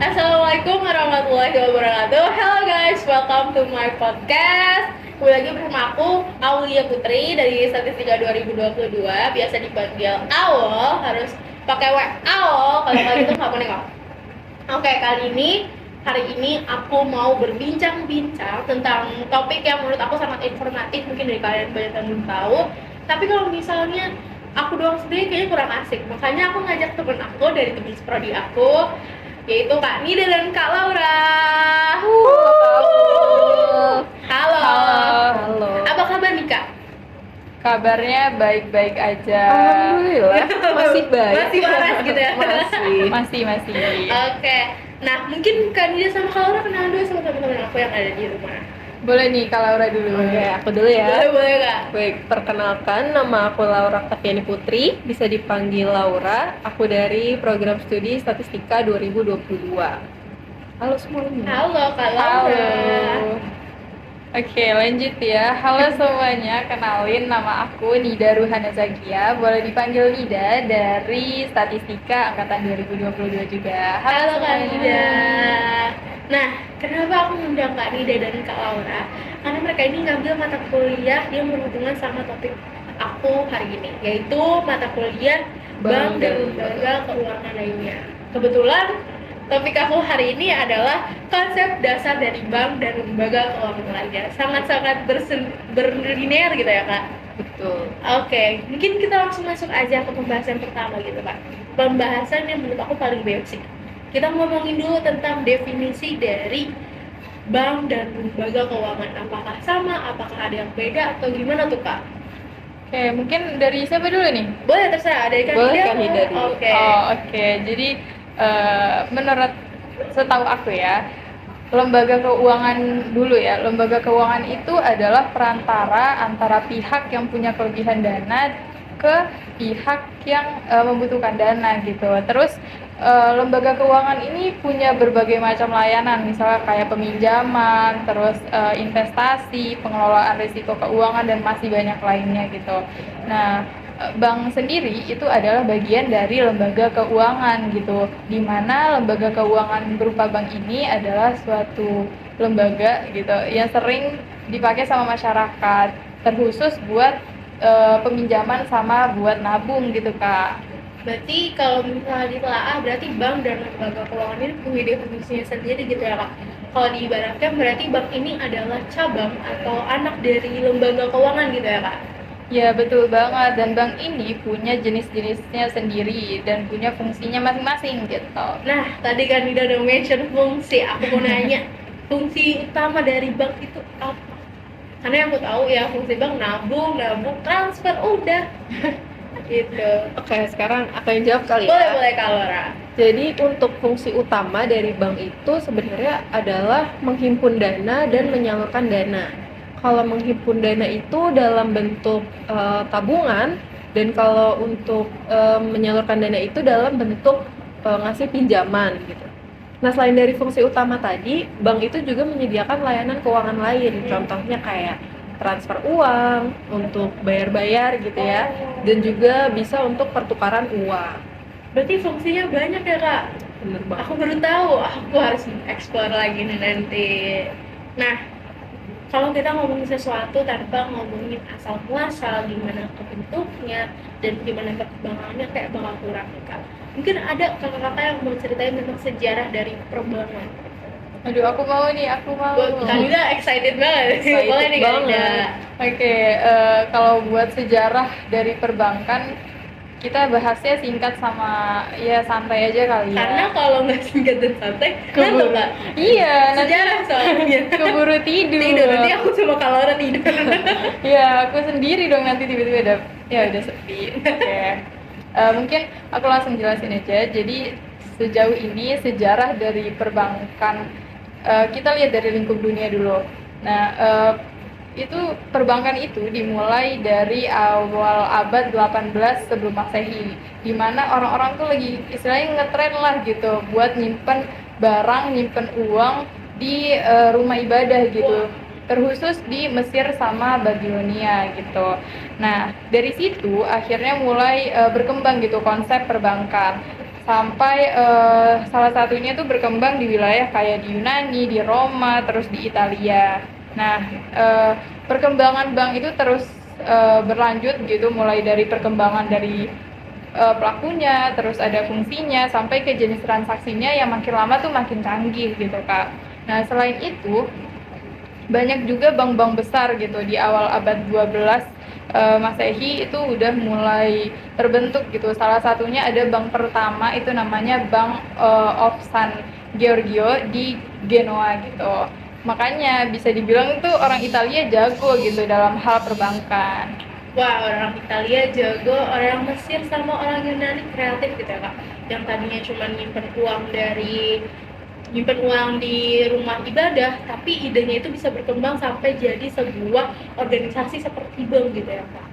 Assalamualaikum warahmatullahi wabarakatuh. Hello guys, welcome to my podcast. Kembali lagi bersama aku, Aulia Putri dari Statistika 2022. Biasa dipanggil Awol, harus pakai W Awol, kalau nggak gitu nggak boleh nggak. Oke, hari ini aku mau berbincang-bincang tentang topik yang menurut aku sangat informatif. Mungkin dari kalian banyak yang belum tahu. Tapi kalau misalnya aku doang sendiri kayaknya kurang asik. Makanya aku ngajak temen aku dari teman prodi aku, yaitu Kak Nida dan Kak Laura. Halo. Halo. Apa kabar nih Kak? Kabarnya baik-baik aja. Alhamdulillah masih baik. Masih waras gitu ya? Masih. Oke. Nah, mungkin Kak Nida sama Kak Laura kenalan dulu sama teman-teman aku yang ada di rumah. Boleh nih Kak Laura dulu. Oke, aku dulu ya. Boleh Kak. Baik, perkenalkan nama aku Laura Oktaviani Putri, bisa dipanggil Laura. Aku dari program studi Statistika 2022. Halo semuanya. Halo Kak Laura. Halo. Oke, lanjut ya. Halo semuanya, kenalin nama aku Nida Ruhana Zakia. Boleh dipanggil Nida dari Statistika angkatan 2022 juga. Halo Kak semuanya. Nida. Nah, kenapa aku ngundang Kak Nida dan Kak Laura? Karena mereka ini ngambil mata kuliah yang berhubungan sama topik aku hari ini, yaitu mata kuliah Bank dan Lembaga Keuangan lainnya. Kebetulan topik aku hari ini adalah konsep dasar dari bank dan lembaga keuangan lainnya. Sangat-sangat berlinear gitu ya Kak. Betul. Oke, mungkin kita langsung masuk aja ke pembahasan pertama gitu Kak. Pembahasan yang menurut aku paling basic. Kita ngomongin dulu tentang definisi dari bank dan lembaga keuangan. Apakah sama, apakah ada yang beda, atau gimana tuh Kak? Oke, mungkin dari siapa dulu nih? Boleh terserah, dari Kak Boleh Nida. Kak Nida dulu. Oke. Oke. Jadi menurut setahu aku ya, lembaga keuangan dulu ya. Lembaga keuangan itu adalah perantara antara pihak yang punya kelebihan dana ke pihak yang membutuhkan dana gitu. Terus lembaga keuangan ini punya berbagai macam layanan, misalnya kayak peminjaman, terus investasi, pengelolaan risiko keuangan dan masih banyak lainnya gitu. Nah, bank sendiri itu adalah bagian dari lembaga keuangan gitu, di mana lembaga keuangan berupa bank ini adalah suatu lembaga gitu yang sering dipakai sama masyarakat, terkhusus buat peminjaman sama buat nabung gitu Kak. Berarti kalau misalnya ditelaah, berarti bank dan lembaga keuangan ini punya definisinya sendiri gitu ya Kak. Kalau diibaratkan berarti bank ini adalah cabang atau anak dari lembaga keuangan gitu ya Kak. Ya betul banget, dan bank ini punya jenis-jenisnya sendiri dan punya fungsinya masing-masing gitu. Nah, tadi kan udah mention fungsi, aku mau nanya fungsi utama dari bank itu apa? Karena yang aku tahu ya fungsi bank nabung, transfer, udah gitu. Oke, sekarang aku yang jawab kali ya. Boleh Kak Laura. Jadi untuk fungsi utama dari bank itu sebenarnya adalah menghimpun dana dan menyalurkan dana. Kalau menghimpun dana itu dalam bentuk tabungan, dan kalau untuk menyalurkan dana itu dalam bentuk ngasih pinjaman gitu. Nah, selain dari fungsi utama tadi, bank itu juga menyediakan layanan keuangan lain. Contohnya kayak transfer uang untuk bayar-bayar gitu ya, dan juga bisa untuk pertukaran uang. Berarti fungsinya banyak ya Kak. Bener banget. Aku baru tahu, aku harus explore lagi nih nanti. Nah, kalau kita ngomongin sesuatu tanpa ngomongin asal muasal, gimana kebentuknya dan gimana perkembangannya, kayak bakal kurang nih Kak. Mungkin ada kakak-kakak yang mau ceritain tentang sejarah dari perbankan. Aduh, aku mau. Kak Nida excited banget. Excited Boleh nih Kak banget. Nida. Oke, kalau buat sejarah dari perbankan, kita bahasnya singkat sama ya santai aja kali ya. Karena kalau nggak singkat dan santai, kenapa Kak? Iya, nanti Sejarah soalnya. keburu tidur. Nanti aku sama Kak Laura tidur. Iya, aku sendiri dong nanti tiba-tiba udah sepi. Oke. Mungkin aku langsung jelasin aja. Jadi sejauh ini sejarah dari perbankan, kita lihat dari lingkup dunia dulu. Nah, itu perbankan itu dimulai dari awal abad 18 sebelum Masehi, di mana orang-orang tuh lagi istilahnya ngetren lah gitu buat nyimpen barang, nyimpen uang di rumah ibadah gitu, terkhusus di Mesir sama Babilonia gitu. Nah, dari situ akhirnya mulai berkembang gitu konsep perbankan. sampai salah satunya tuh berkembang di wilayah kayak di Yunani, di Roma, terus di Italia. Nah, perkembangan bank itu terus berlanjut gitu, mulai dari perkembangan dari pelakunya, terus ada fungsinya, sampai ke jenis transaksinya yang makin lama tuh makin canggih gitu Kak. Nah, selain itu banyak juga bank-bank besar gitu di awal abad 12 Masehi itu udah mulai terbentuk gitu. Salah satunya ada bank pertama itu namanya Bank of San Giorgio di Genoa gitu. Makanya bisa dibilang tuh orang Italia jago gitu dalam hal perbankan. Wah, orang Italia jago, orang Mesir sama orang Yunani kreatif gitu ya kak. Yang tadinya cuma nyimpen uang di rumah ibadah, tapi idenya itu bisa berkembang sampai jadi sebuah organisasi seperti bank gitu ya kak.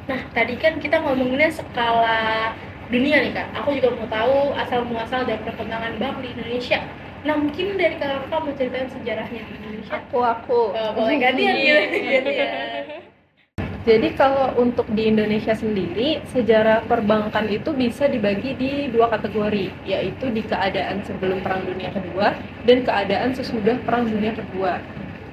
Nah, tadi kan kita ngomonginnya skala dunia nih kak. Aku juga mau tahu asal muasal dan perkembangan bank di Indonesia. Nah, mungkin dari kakak mau ceritain sejarahnya di Indonesia. Aku. Boleh gantian gitu ya. Jadi kalau untuk di Indonesia sendiri, sejarah perbankan itu bisa dibagi di dua kategori, yaitu di keadaan sebelum Perang Dunia Kedua dan keadaan sesudah Perang Dunia Kedua.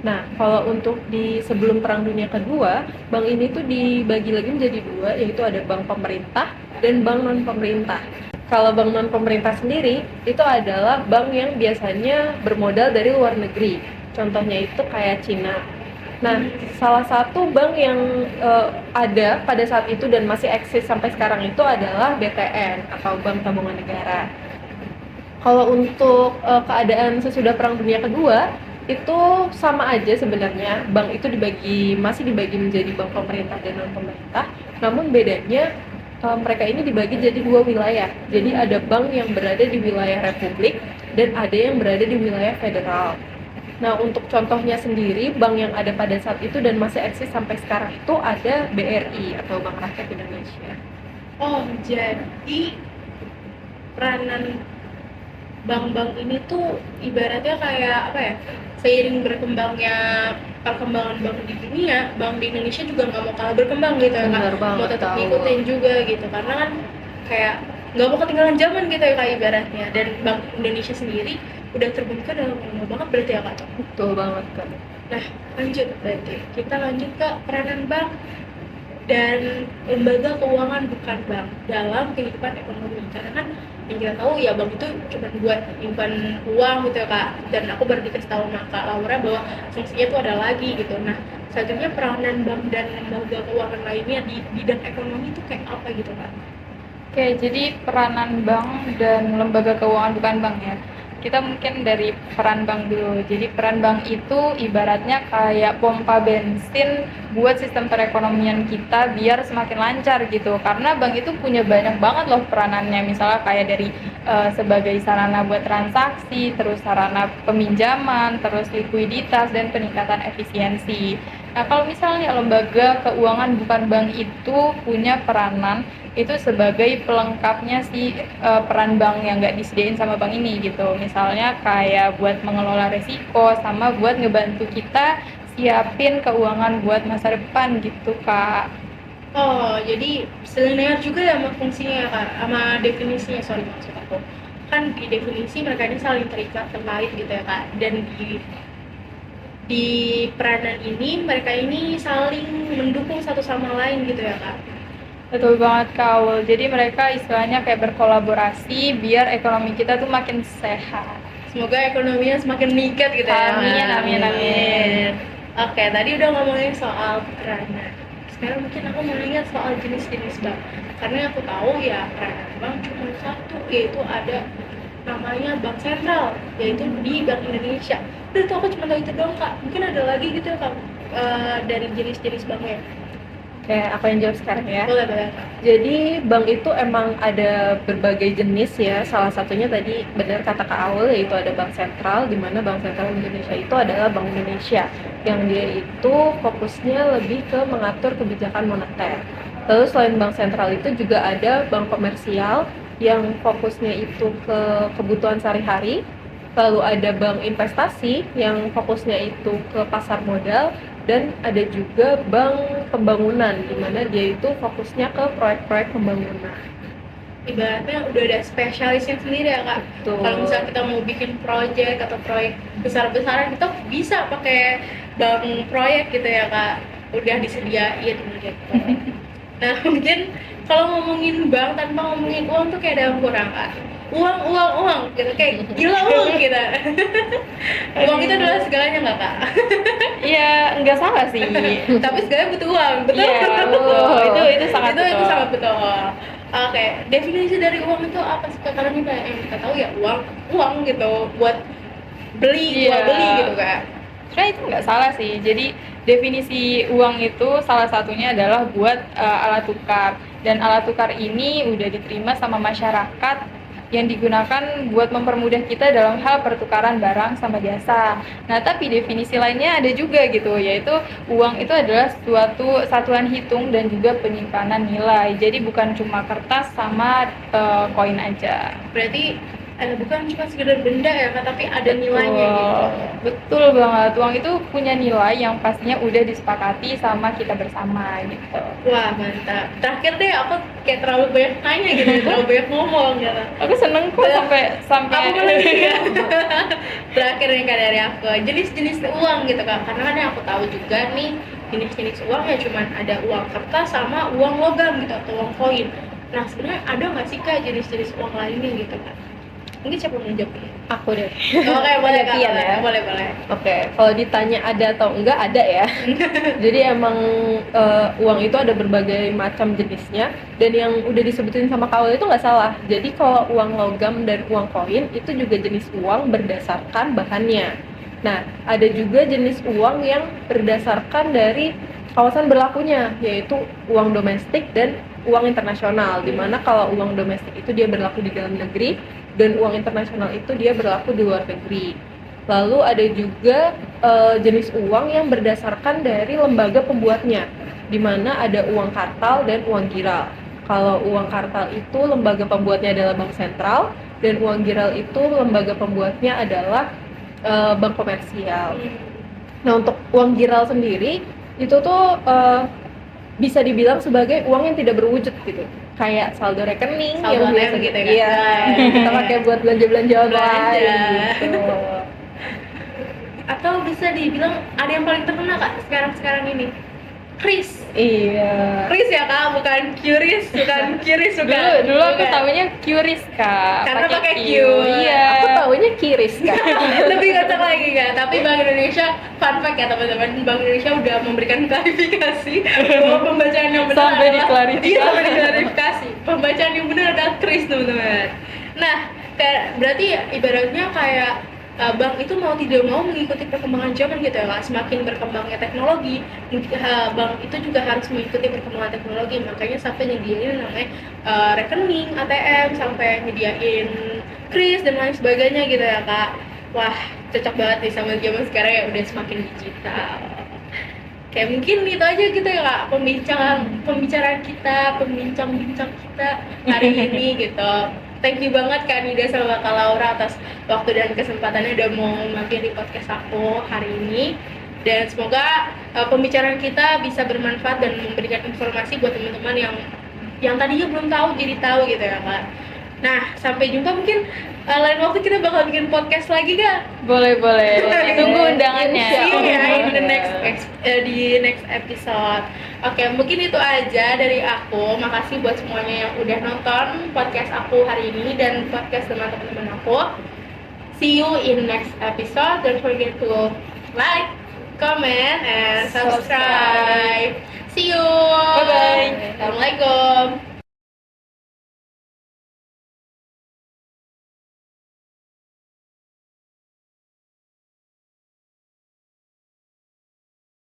Nah, kalau untuk di sebelum Perang Dunia Kedua, bank ini tuh dibagi lagi menjadi dua, yaitu ada bank pemerintah dan bank non-pemerintah. Kalau bank non-pemerintah sendiri, itu adalah bank yang biasanya bermodal dari luar negeri. Contohnya itu kayak Cina. Nah, salah satu bank yang ada pada saat itu dan masih eksis sampai sekarang itu adalah BTN atau Bank Tabungan Negara. Kalau untuk keadaan sesudah Perang Dunia Kedua, itu sama aja sebenarnya. Bank itu masih dibagi menjadi bank pemerintah dan non pemerintah. Namun bedanya mereka ini dibagi jadi dua wilayah. Jadi ada bank yang berada di wilayah Republik dan ada yang berada di wilayah federal. Nah, untuk contohnya sendiri, bank yang ada pada saat itu dan masih eksis sampai sekarang itu ada BRI atau Bank Rakyat Indonesia. Oh, jadi peranan bank-bank ini tuh ibaratnya kayak apa ya? Seiring berkembangnya perkembangan bank di dunia, bank di Indonesia juga nggak mau kalah berkembang gitu ya Benar kak. banget, Mau tetap tahu. ngikutin juga gitu, karena kan kayak nggak mau ketinggalan zaman gitu ya kak ibaratnya. Dan Bank Indonesia sendiri udah terbentuk dalam lama banget berarti ya kak. Betul banget kan. Nah, lanjut berarti. Kita lanjut ke peranan bank dan lembaga keuangan bukan bank dalam kehidupan ekonomi. Karena kan yang kita tahu ya bank itu cuma buat nyimpan uang gitu ya kak. Dan aku baru dikasih tahu sama Kak Laura bahwa fungsinya itu ada lagi gitu. Nah, selanjutnya peranan bank dan lembaga keuangan lainnya di bidang ekonomi itu kayak apa gitu kak? Oke, jadi peranan bank dan lembaga keuangan bukan bank ya. Kita mungkin dari peran bank dulu. Jadi peran bank itu ibaratnya kayak pompa bensin buat sistem perekonomian kita biar semakin lancar gitu. Karena bank itu punya banyak banget loh peranannya. Misalnya kayak dari sebagai sarana buat transaksi, terus sarana peminjaman, terus likuiditas dan peningkatan efisiensi. Nah, kalau misalnya lembaga keuangan bukan bank itu punya peranan itu sebagai pelengkapnya si peran bank yang nggak disediain sama bank ini gitu. Misalnya kayak buat mengelola resiko sama buat ngebantu kita siapin keuangan buat masa depan gitu kak. Oh, jadi selinear juga ya sama fungsinya ya kak, sama definisinya, sorry maksud aku. Kan di definisi mereka ini saling terikat terkait gitu ya kak, dan di peranan ini mereka ini saling mendukung satu sama lain gitu ya kak. Betul banget Kak Aul. Jadi mereka istilahnya kayak berkolaborasi biar ekonomi kita tuh makin sehat. Semoga ekonominya semakin meningkat gitu ya. Amin, amin, amin. Oke, tadi udah ngomongin soal peranan. Sekarang mungkin aku mau nanya soal jenis-jenis bank. Karena aku tahu ya peranan bank cuma satu, yaitu ada namanya bank sentral, yaitu di Bank Indonesia. Dan itu aku cuma tahu itu doang kak. Mungkin ada lagi gitu ya kak, dari jenis-jenis banknya. Oke, aku yang jawab sekarang ya. Boleh boleh kak. Jadi bank itu emang ada berbagai jenis ya. Salah satunya tadi benar kata Kak Aul, yaitu ada bank sentral, di mana bank sentral Indonesia itu adalah Bank Indonesia yang dia itu fokusnya lebih ke mengatur kebijakan moneter. Lalu selain bank sentral itu juga ada bank komersial yang fokusnya itu ke kebutuhan sehari-hari. Lalu ada bank investasi yang fokusnya itu ke pasar modal, dan ada juga bank pembangunan di mana dia itu fokusnya ke proyek-proyek pembangunan. ibaratnya udah ada spesialisnya sendiri ya kak. Betul. Kalau misalnya kita mau bikin project atau proyek besar-besaran, kita bisa pakai bank proyek gitu ya kak, udah disediain gitu. Nah mungkin kalau ngomongin bank tanpa ngomongin uang tuh kayak ada yang kurang kak. Uang gitu, kayak gila uang gitu. Uang itu adalah segalanya nggak kak? Iya, nggak salah sih. Tapi segalanya butuh uang, betul? Iya, itu sangat itu betul. sangat betul. Oke, definisi dari uang itu apa sih kak? Karena kita yang kita tahu ya uang gitu buat beli, Iya. jual beli gitu kak. Sebenarnya itu nggak salah sih. Jadi definisi uang itu salah satunya adalah buat alat tukar. Dan alat tukar ini udah diterima sama masyarakat yang digunakan buat mempermudah kita dalam hal pertukaran barang sama jasa. Nah, tapi definisi lainnya ada juga gitu, yaitu uang itu adalah suatu satuan hitung dan juga penyimpanan nilai. Jadi bukan cuma kertas sama koin aja. Berarti bukan cuma sekedar benda ya kak, tapi ada nilainya gitu. Betul banget. Uang itu punya nilai yang pastinya udah disepakati sama kita bersama gitu. Wah mantap. Terakhir deh aku kayak terlalu banyak nanya gitu, terlalu banyak ngomong gitu. Aku seneng kok sampai Aku boleh nih ya. Terakhir nih kak dari aku, jenis-jenis uang gitu kak. Karena kan yang aku tahu juga nih jenis-jenis uang ya cuman ada uang kertas sama uang logam gitu atau uang koin. Nah sebenarnya ada nggak sih kak jenis-jenis uang lainnya gitu kak? Mungkin siapa yang menjawab? Aku deh. Oke boleh kak. Gantian ya. Boleh. Oke, kalau ditanya ada atau enggak, ada ya. Jadi emang uang itu ada berbagai macam jenisnya, dan yang udah disebutin sama Kak Awal itu nggak salah. Jadi kalau uang logam dan uang koin itu juga jenis uang berdasarkan bahannya. Nah, ada juga jenis uang yang berdasarkan dari kawasan berlakunya, yaitu uang domestik dan uang internasional. Dimana kalau uang domestik itu dia berlaku di dalam negeri, dan uang internasional itu dia berlaku di luar negeri. Lalu ada juga jenis uang yang berdasarkan dari lembaga pembuatnya, di mana ada uang kartal dan uang giral. Kalau uang kartal itu lembaga pembuatnya adalah bank sentral, dan uang giral itu lembaga pembuatnya adalah bank komersial. Nah untuk uang giral sendiri itu tuh bisa dibilang sebagai uang yang tidak berwujud gitu, kayak saldo rekening Saldo yang biasa ATM gitu ya, iya, kan? yang kita pakai buat belanja online Belanja. gitu. Atau bisa dibilang ada yang paling terkenal kak sekarang ini, Kris. Iya. Kris ya kak, bukan Curis, bukan. Dulu aku Bukan. tahunya Curis kak. Karena pakai Q. Iya. Aku taunya kiris kan. Lebih kocak lagi kak, tapi Bank Indonesia, fun fact ya teman-teman, Bank Indonesia udah memberikan klarifikasi bahwa pembacaan yang benar Sampai adalah diklarifikasi. Iya, sampai diklarifikasi. Pembacaan yang benar adalah Kris teman-teman. Nah, berarti ibaratnya kayak bank itu mau tidak mau mengikuti perkembangan zaman gitu ya kak. Semakin berkembangnya teknologi, bank itu juga harus mengikuti perkembangan teknologi. Makanya sampai nyediain namanya rekening, ATM, sampai nyediain kris dan lain sebagainya gitu ya kak. Wah cocok banget nih sama zaman sekarang yang udah semakin digital. Kayak mungkin itu aja gitu ya kak, pembicaraan kita, pembincang-bincang kita hari ini gitu. Thank you banget Kak Nida sama Kak Laura atas waktu dan kesempatannya udah mau mampir di podcast aku hari ini. Dan semoga pembicaraan kita bisa bermanfaat dan memberikan informasi buat teman-teman yang tadinya belum tahu jadi tahu gitu ya Kak. Nah, sampai jumpa mungkin lain waktu kita bakal bikin podcast lagi Kak. Boleh. Ditunggu undangannya. Iya, in the di next episode. Oke, mungkin itu aja dari aku. Makasih buat semuanya yang udah nonton podcast aku hari ini dan podcast teman-teman aku. See you in next episode. Don't forget to like, comment, and subscribe. See you. Bye-bye. Assalamualaikum.